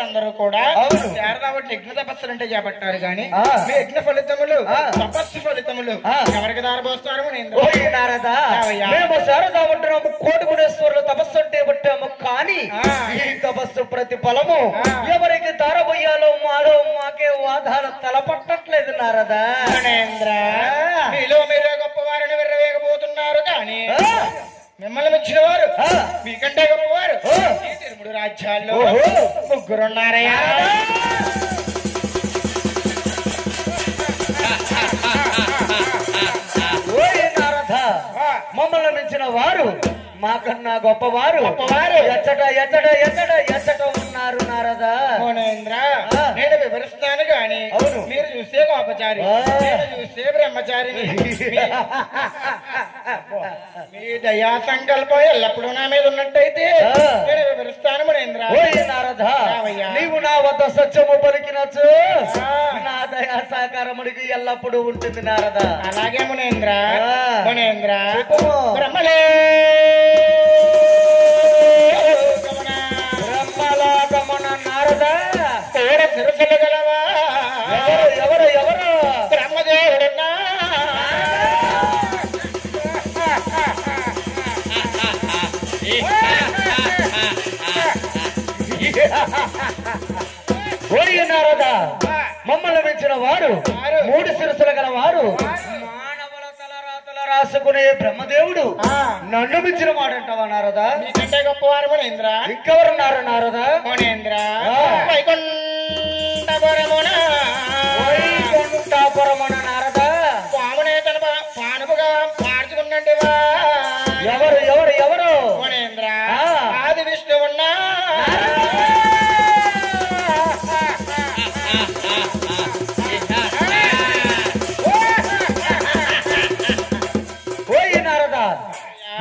దేవతలందరూ కూడా శారదావతి యజ్ఞ తపస్సులు అంటే చేపట్టారు గాని మీ యజ్ఞ ఫలితములు తపస్సు ఫలితములు ఎవరికి దారబోస్తారు నారదా మేము శారదామంటున్నాము కోటిగుణేశ్వరులు తపస్సు అంటే పట్టాము కానీ ఈ తపస్సు ప్రతిఫలము ఎవరికి దారబోయాలో మాలో మాకే వాదాలు తలపట్టట్లేదు నారదా. మీలో మీరే గొప్పవారిని విర్రవేగబోతున్నారు కానీ మిమ్మల్ని మెచ్చిన వారు మీకంటే గొప్పవారు ఈ తిరుముడు రాజ్యాల్లో ముగ్గురున్నారయ్యా. మమ్మల్ని మించిన వారు మాకన్నా గొప్పవారు ఎచ్చట ఎచ్చట ఎచ్చట ఎచ్చట ఉన్నారు నారదా. నేను వివరిస్తాను గాని మీరు చూసే గోపచారి చూసే బ్రహ్మచారిని. మీ దయా సంకల్పం ఎల్లప్పుడూ నా మీద ఉన్నట్టయితే నేను వివరిస్తాను మునేంద్ర. నారదా నీవు నా వద్ద సత్యము పలికినచ్చు నా దయా సహకారముడికి ఎల్లప్పుడూ ఉంటుంది నారదా. అలాగే మునేంద్ర. మునేంద్ర బ్రహ్మలే బ్రహ్మలోకమున నారదా తోడ తిరుసలు గలవా ఎవరు ఎవరు బ్రహ్మదేవుడున్నా నారదా మమ్మల్ని మించిన వారు మూడు శిరస్సులు గల వారు మానవుల తలరాతల రాసుకునే బ్రహ్మదేవుడు నన్ను మించిన వాడంటావా నారదా. మీకంటే గొప్పవారు మునేంద్ర. ఇంకెవరున్నారు నారదా. మునేంద్ర వైకుంఠపురమున వైకుంఠపురమున నారదా పామునే తన పానుపుగా మార్చుకున్నట్టువా. ఎవరు ఎవరు ఎవరు మునేంద్ర ఆది విష్ణువున్నా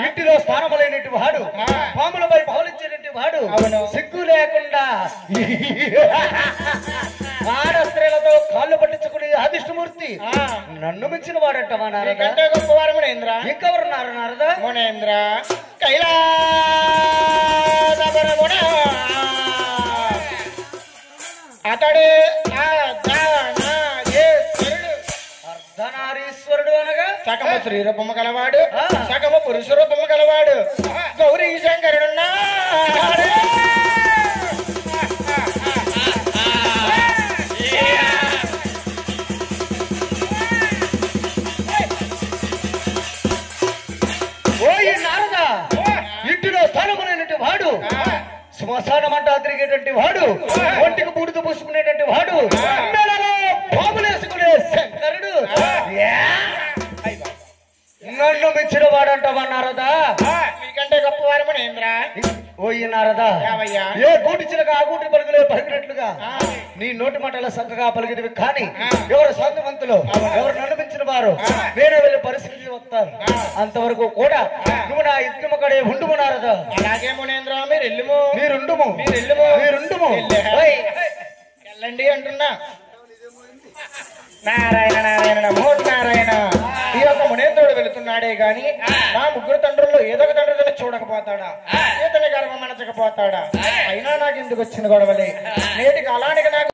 ఇంటిలో స్థానములైనటి వాడు పాములపై పవలించేటువంటి వాడు సిగ్గు లేకుండా ఆడ స్త్రీలతో కాళ్ళు పట్టించుకుని అధిష్ఠమూర్తి నన్ను మించిన వాడంటవా నారదా. గొప్పవారు మునేంద్ర. ఇంకెవరున్నారు నారదా. మునేంద్ర కైలాసపురమున అతడే అర్ధనారీశ్వరుడు అనగా సకమ స్త్రీ రూపము గలవాడు సకమ పురుష రూపము గలవాడు గౌరీ శంకరుడున్నా. నారదా ఇంటిలో స్థానములైనటువంటి వాడు శ్మశానం అంటా తిరిగేటువంటి వాడు ఒంటికి బూడిద పూసుకునేటువంటి వాడు పాములేసుకునే శంకరుడు నన్ను మించిన వాడంటావా నారదా. మీకంటే గొప్పవారు మునేంద్ర. ఓయి నారదా ఏ గూటి చిలక ఆ గూటి పలుకులే పలికినట్లుగా నీ నోటి మాటల చక్కగా పలికినవి కానీ ఎవరు శాంతవంతులు ఎవరు నన్ను మించిన వారు వేరే వెళ్ళి పరిస్థితి వస్తారు అంతవరకు కూడా నువ్వు నా ఇద్దమ కడే ఉండుము నారదా. అలాగే మునేంద్ర మీరు ఎల్లుము మీరుండుము మీరెల్లుము మీరుండుము వెళ్ళండి అంటున్నా. నారాయణ నారాయణ నమో నారాయణ. ఈ యొక్క మునేంద్రుడు వెళుతున్నాడే గాని నా ముగ్గురు తండ్రుల్లో ఏదో ఒక తండ్రి చూడకపోతాడా ఇతని గర్వం మనచకపోతాడా. అయినా నాకు ఎందుకు వచ్చిన గొడవలే నేటి కాలానికి నాకు